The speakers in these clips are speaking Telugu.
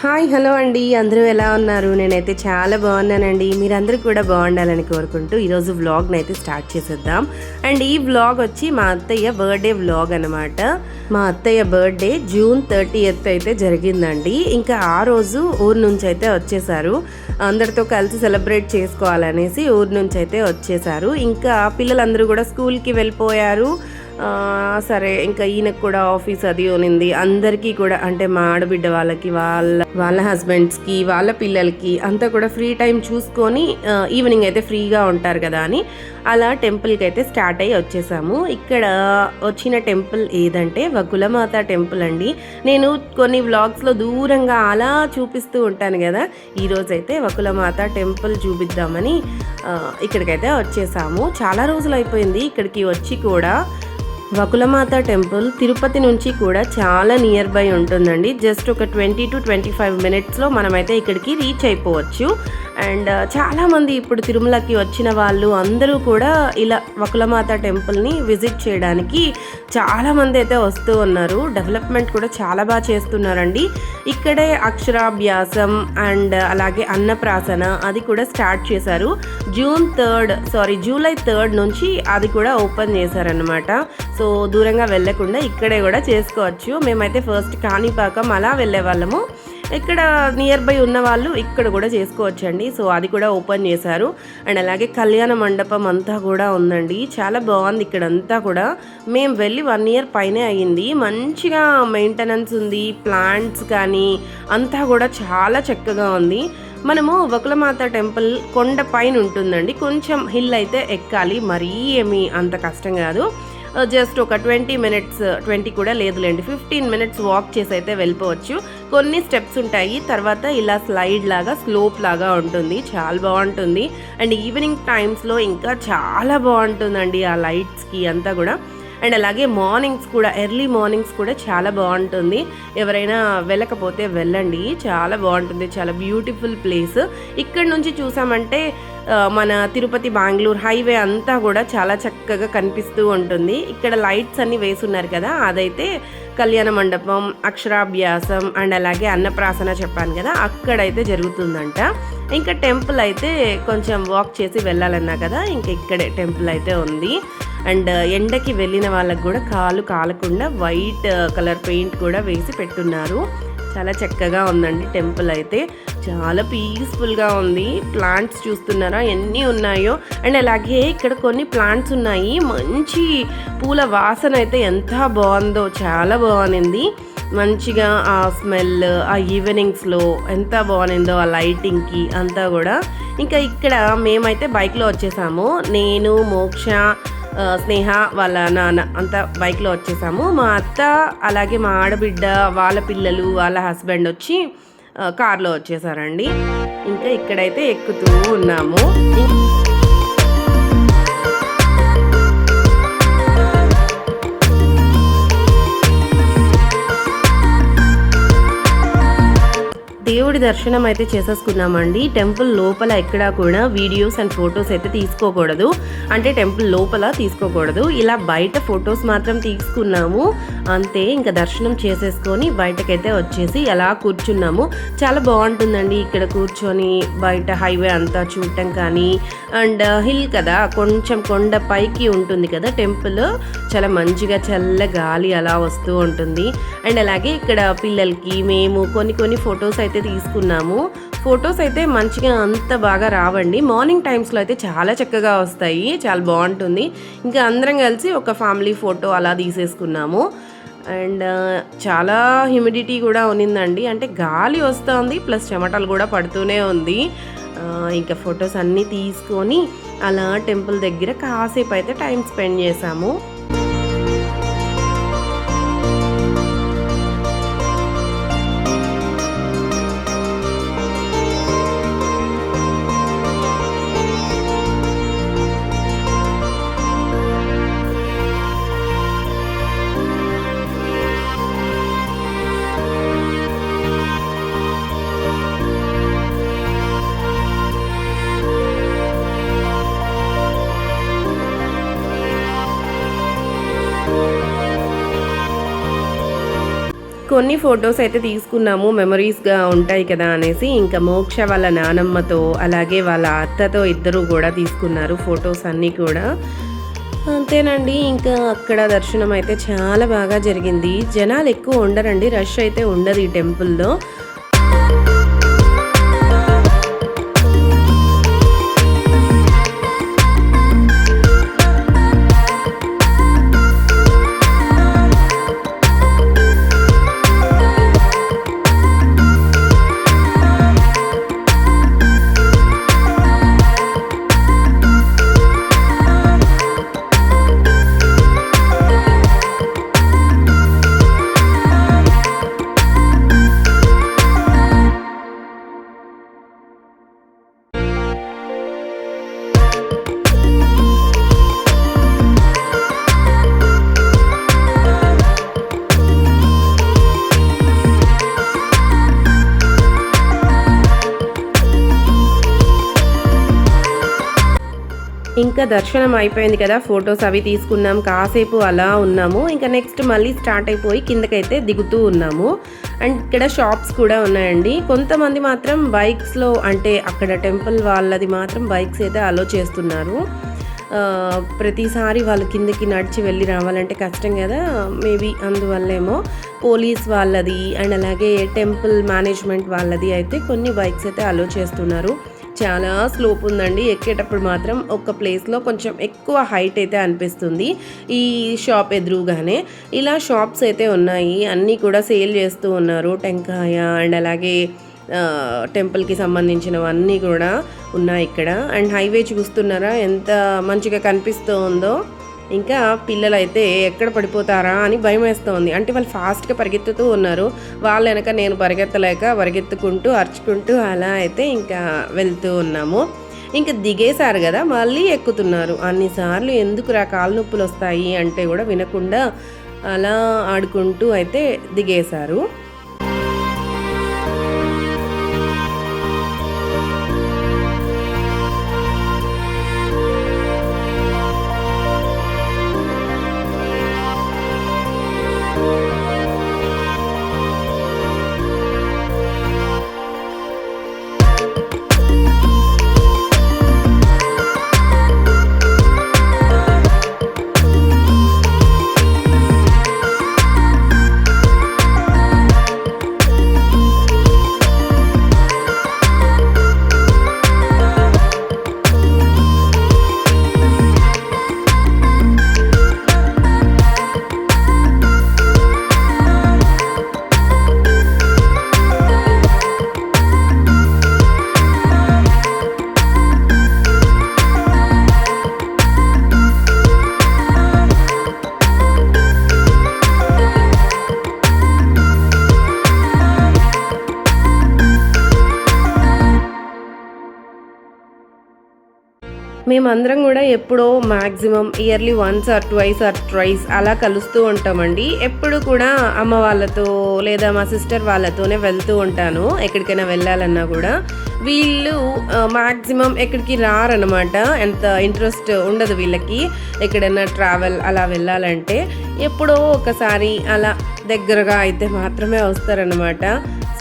హాయ్ హలో అండి, అందరూ ఎలా ఉన్నారు? నేనైతే చాలా బాగున్నానండి. మీరందరూ కూడా బాగుండాలని కోరుకుంటూ ఈరోజు వ్లాగ్ని అయితే స్టార్ట్ చేసేద్దాం. అండ్ ఈ వ్లాగ్ వచ్చి మా అత్తయ్య బర్త్డే వ్లాగ్ అనమాట. మా అత్తయ్య బర్త్డే June 30th అయితే జరిగిందండి. ఇంకా ఆ రోజు ఊరు నుంచి అయితే వచ్చేసారు. అందరితో కలిసి సెలబ్రేట్ చేసుకోవాలనేసి ఊరు నుంచి అయితే వచ్చేసారు. ఇంకా పిల్లలందరూ కూడా స్కూల్కి వెళ్ళిపోయారు. సరే, ఇంకా ఈయనకు కూడా ఆఫీస్ అది ఉనింది. అందరికీ కూడా అంటే మా ఆడబిడ్డ వాళ్ళకి వాళ్ళ హస్బెండ్స్కి వాళ్ళ పిల్లలకి అంతా కూడా ఫ్రీ టైం చూసుకొని ఈవినింగ్ అయితే ఫ్రీగా ఉంటారు కదా అని అలా టెంపుల్కి అయితే స్టార్ట్ అయ్యి వచ్చేసాము. ఇక్కడ వచ్చిన టెంపుల్ ఏదంటే వకులమాత టెంపుల్ అండి. నేను కొన్ని వ్లాగ్స్లో దూరంగా అలా చూపిస్తూ ఉంటాను కదా, ఈరోజైతే వకులమాత టెంపుల్ చూపిద్దామని ఇక్కడికైతే వచ్చేసాము. చాలా రోజులు అయిపోయింది ఇక్కడికి వచ్చి కూడా. వకులమాత టెంపుల్ తిరుపతి నుంచి కూడా చాలా నియర్ బై ఉంటుందండి. జస్ట్ ఒక 20 to 25 మినిట్స్లో మనమైతే ఇక్కడికి రీచ్ అయిపోవచ్చు. అండ్ చాలామంది ఇప్పుడు తిరుమలకి వచ్చిన వాళ్ళు అందరూ కూడా ఇలా వకులమాత టెంపుల్ని విజిట్ చేయడానికి చాలామంది అయితే వస్తూ ఉన్నారు. డెవలప్మెంట్ కూడా చాలా బాగా చేస్తున్నారండి. ఇక్కడే అక్షరాభ్యాసం అండ్ అలాగే అన్నప్రాసన అది కూడా స్టార్ట్ చేశారు. జూలై 3rd నుంచి అది కూడా ఓపెన్ చేశారనమాట. సో దూరంగా వెళ్ళకుండా ఇక్కడే కూడా చేసుకోవచ్చు. మేమైతే ఫస్ట్ కాణిపాకం అలా వెళ్ళే వాళ్ళము. ఇక్కడ నియర్ బై ఉన్న వాళ్ళు ఇక్కడ కూడా చేసుకోవచ్చండి. సో అది కూడా ఓపెన్ చేశారు. అండ్ అలాగే కళ్యాణ మండపం అంతా కూడా ఉందండి. చాలా బాగుంది ఇక్కడంతా కూడా. మేము వెళ్ళి 1 year పైనే అయ్యింది. మంచిగా మెయింటెనెన్స్ ఉంది. ప్లాంట్స్ కానీ అంతా కూడా చాలా చక్కగా ఉంది. మనము వకులమాత టెంపుల్ కొండ పైన ఉంటుందండి. కొంచెం హిల్ అయితే ఎక్కాలి, మరీ ఏమీ అంత కష్టం కాదు. జస్ట్ ఒక 20 minutes, 20 కూడా లేదులేండి, 15 minutes వాక్ చేసి అయితే వెళ్ళిపోవచ్చు. కొన్ని స్టెప్స్ ఉంటాయి, తర్వాత ఇలా స్లైడ్ లాగా స్లోప్ లాగా ఉంటుంది. చాలా బాగుంటుంది. అండ్ ఈవినింగ్ టైమ్స్లో ఇంకా చాలా బాగుంటుందండి ఆ లైట్స్కి అంతా కూడా. అండ్ అలాగే మార్నింగ్స్ కూడా, ఎర్లీ మార్నింగ్స్ కూడా చాలా బాగుంటుంది. ఎవరైనా వెళ్ళకపోతే వెళ్ళండి, చాలా బాగుంటుంది. చాలా బ్యూటిఫుల్ ప్లేస్. ఇక్కడ నుంచి చూసామంటే మన తిరుపతి బెంగళూరు హైవే అంతా కూడా చాలా చక్కగా కనిపిస్తూ ఉంటుంది. ఇక్కడ లైట్స్ అన్ని వేసున్నారు కదా, అదైతే కళ్యాణ మండపం, అక్షరాభ్యాసం అండ్ అలాగే అన్నప్రాసన చెప్పాను కదా, అక్కడైతే జరుగుతుందంట. ఇంకా టెంపుల్ అయితే కొంచెం వాక్ చేసి వెళ్ళాలన్నా కదా, ఇంకా ఇక్కడే టెంపుల్ అయితే ఉంది. అండ్ ఎండకి వెళ్ళిన వాళ్ళకి కూడా కాలు కాలకుండా వైట్ కలర్ పెయింట్ కూడా వేసి పెట్టున్నారు. చాలా చక్కగా ఉందండి టెంపుల్ అయితే. చాలా పీస్ఫుల్గా ఉంది. ప్లాంట్స్ చూస్తున్నారా ఎన్ని ఉన్నాయో. అండ్ అలాగే ఇక్కడ కొన్ని ప్లాంట్స్ ఉన్నాయి. మంచి పూల వాసన అయితే ఎంత బాగుందో, చాలా బాగుంది. మంచిగా ఆ స్మెల్, ఆ ఈవినింగ్స్లో ఎంత బాగుందో ఆ లైటింగ్కి అంతా కూడా. ఇంకా ఇక్కడ మేమైతే బైక్లో వచ్చేసాము. నేను, మోక్ష, స్నేహ వాళ్ళ నాన్న అంతా బైక్లో వచ్చేసాము. మా అత్త అలాగే మా ఆడబిడ్డ వాళ్ళ పిల్లలు వాళ్ళ హస్బెండ్ వచ్చి కార్లో వచ్చేసారండి. ఇంకా ఇక్కడైతే ఎక్కుతూ ఉన్నాము. దేవుడి దర్శనం అయితే చేసేసుకున్నామండి. టెంపుల్ లోపల ఎక్కడా కూడా వీడియోస్ అండ్ ఫొటోస్ అయితే తీసుకోకూడదు, అంటే టెంపుల్ లోపల తీసుకోకూడదు. ఇలా బయట ఫొటోస్ మాత్రం తీసుకున్నాము అంతే. ఇంకా దర్శనం చేసేసుకొని బయటకైతే వచ్చేసి అలా కూర్చున్నాము. చాలా బాగుంటుందండి ఇక్కడ కూర్చొని బయట హైవే అంతా చూడటం కానీ. అండ్ హిల్ కదా, కొంచెం కొండ పైకి ఉంటుంది కదా టెంపుల్. చాలా మంచిగా చల్ల గాలి అలా వస్తూ ఉంటుంది. అండ్ అలాగే ఇక్కడ పిల్లలకి మేము కొన్ని ఫొటోస్ అయితే తీసుకున్నాము. ఫొటోస్ అయితే మంచిగా అంత బాగా రావండి. మార్నింగ్ టైమ్స్లో అయితే చాలా చక్కగా వస్తాయి, చాలా బాగుంటుంది. ఇంకా అందరం కలిసి ఒక ఫ్యామిలీ ఫోటో అలా తీసేసుకున్నాము. అండ్ చాలా హ్యూమిడిటీ కూడా ఉన్నిందండి, అంటే గాలి వస్తుంది ప్లస్ చెమటలు కూడా పడుతూనే ఉంది. ఇంకా ఫొటోస్ అన్నీ తీసుకొని అలా టెంపుల్ దగ్గర కాసేపు అయితే టైం స్పెండ్ చేసాము. కొన్ని ఫొటోస్ అయితే తీసుకున్నాము మెమరీస్‌గా ఉంటాయి కదా అనేసి. ఇంకా మోక్ష వాళ్ళ నానమ్మతో, అలాగే వాళ్ళ అత్తతో ఇద్దరు కూడా తీసుకున్నారు ఫొటోస్ అన్నీ కూడా. అంతేనండి. ఇంకా అక్కడ దర్శనం అయితే చాలా బాగా జరిగింది. జనాలు ఎక్కువ ఉండరండి. రష్ అయితే ఉండదు ఈ టెంపుల్‌లో. ఇంకా దర్శనం అయిపోయింది కదా, ఫొటోస్ అవి తీసుకున్నాం, కాసేపు అలా ఉన్నాము. ఇంకా నెక్స్ట్ మళ్ళీ స్టార్ట్ అయిపోయి కిందకైతే దిగుతూ ఉన్నాము. అండ్ ఇక్కడ షాప్స్ కూడా ఉన్నాయండి. కొంతమంది మాత్రం బైక్స్లో, అంటే అక్కడ టెంపుల్ వాళ్ళది మాత్రం బైక్స్ అయితే అలో చేస్తున్నారు. ప్రతిసారి వాళ్ళు కిందకి నడిచి వెళ్ళి రావాలంటే కష్టం కదా, మేబీ అందువల్లేమో. పోలీస్ వాళ్ళది అండ్ అలాగే టెంపుల్ మేనేజ్మెంట్ వాళ్ళది అయితే కొన్ని బైక్స్ అయితే అలో చేస్తున్నారు. చాలా స్లోప్ ఉందండి. ఎక్కేటప్పుడు మాత్రం ఒక ప్లేస్లో కొంచెం ఎక్కువ హైట్ అయితే అనిపిస్తుంది. ఈ షాప్ ఎదురుగానే ఇలా షాప్స్ అయితే ఉన్నాయి. అన్నీ కూడా సేల్ చేస్తూ ఉన్నారు. టెంకాయ అండ్ అలాగే టెంపుల్కి సంబంధించినవన్నీ కూడా ఉన్నాయి ఇక్కడ. అండ్ హైవే చూస్తున్నారా ఎంత మంచిగా కనిపిస్తూ ఉందో. ఇంకా పిల్లలైతే ఎక్కడ పడిపోతారా అని భయం వేస్తోంది. అంటే వాళ్ళు ఫాస్ట్గా పరిగెత్తుతూ ఉన్నారు. వాళ్ళ వెనక నేను పరిగెత్తుకుంటూ అరుచుకుంటూ అలా అయితే ఇంకా వెళ్తూ ఉన్నాము. ఇంకా దిగేశారు కదా, మళ్ళీ ఎక్కుతున్నారు. అన్నిసార్లు ఎందుకురా కాలు నొప్పులు వస్తాయి అంటే కూడా వినకుండా అలా ఆడుకుంటూ అయితే దిగేశారు. మేమందరం కూడా ఎప్పుడో maximum yearly once or twice or tries అలా కలుస్తూ ఉంటామండి. ఎప్పుడు కూడా అమ్మ వాళ్ళతో లేదా మా సిస్టర్ వాళ్ళతోనే వెళ్తూ ఉంటాను ఎక్కడికైనా వెళ్ళాలన్నా కూడా. వీళ్ళు మ్యాక్సిమం ఎక్కడికి రారనమాట. ఎంత ఇంట్రెస్ట్ ఉండదు వీళ్ళకి ఎక్కడైనా ట్రావెల్ అలా వెళ్ళాలంటే. ఎప్పుడో ఒకసారి అలా దగ్గరగా అయితే మాత్రమే వస్తారనమాట.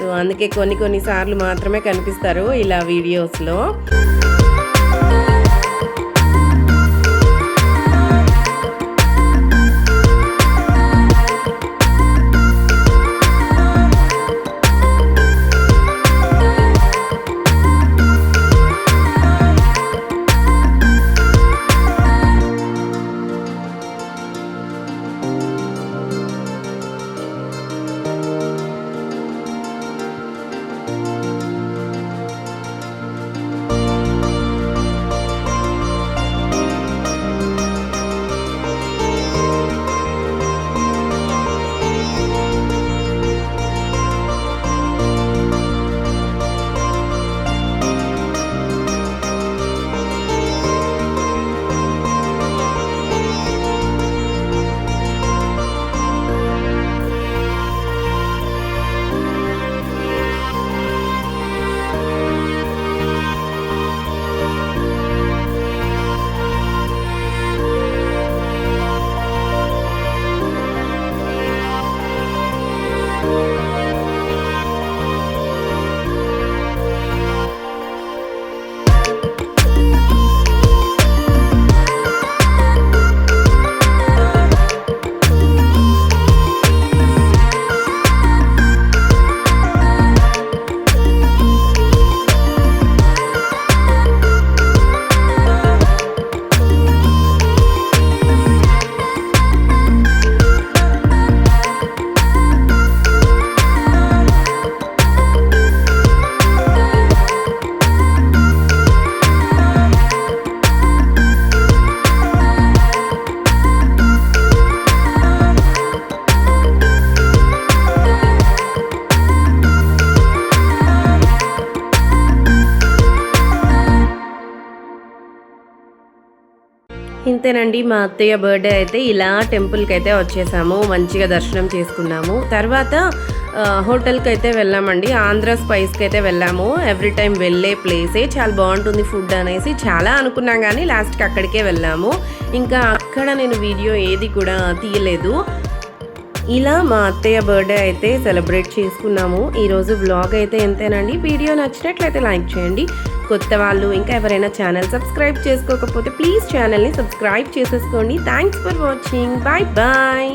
సో అందుకే కొన్ని సార్లు మాత్రమే కనిపిస్తారు ఇలా వీడియోస్లో. ఇంతేనండి, మా అత్తయ్య బర్త్డే అయితే ఇలా టెంపుల్కి అయితే వచ్చేసాము, మంచిగా దర్శనం చేసుకున్నాము. తర్వాత హోటల్కి అయితే వెళ్ళామండి, ఆంధ్ర స్పైస్కి అయితే వెళ్ళాము. ఎవ్రీ టైం వెళ్ళే ప్లేసే, చాలా బాగుంటుంది ఫుడ్ అనేసి చాలా అనుకున్నాం, కానీ లాస్ట్కి అక్కడికే వెళ్ళాము. ఇంకా అక్కడ నేను వీడియో ఏది కూడా తీయలేదు. ఇలా మా అత్తయ్య బర్త్డే అయితే సెలబ్రేట్ చేసుకున్నాము. ఈరోజు వ్లాగ్ అయితే ఎంతేనండి. వీడియో నచ్చినట్లయితే లైక్ చేయండి. కొత్త వాళ్ళు ఇంకా ఎవరైనా ఛానల్ సబ్స్క్రైబ్ చేసుకోకపోతే ప్లీజ్ ఛానల్ని సబ్స్క్రైబ్ చేసేసుకోండి. Thanks for watching. Bye bye.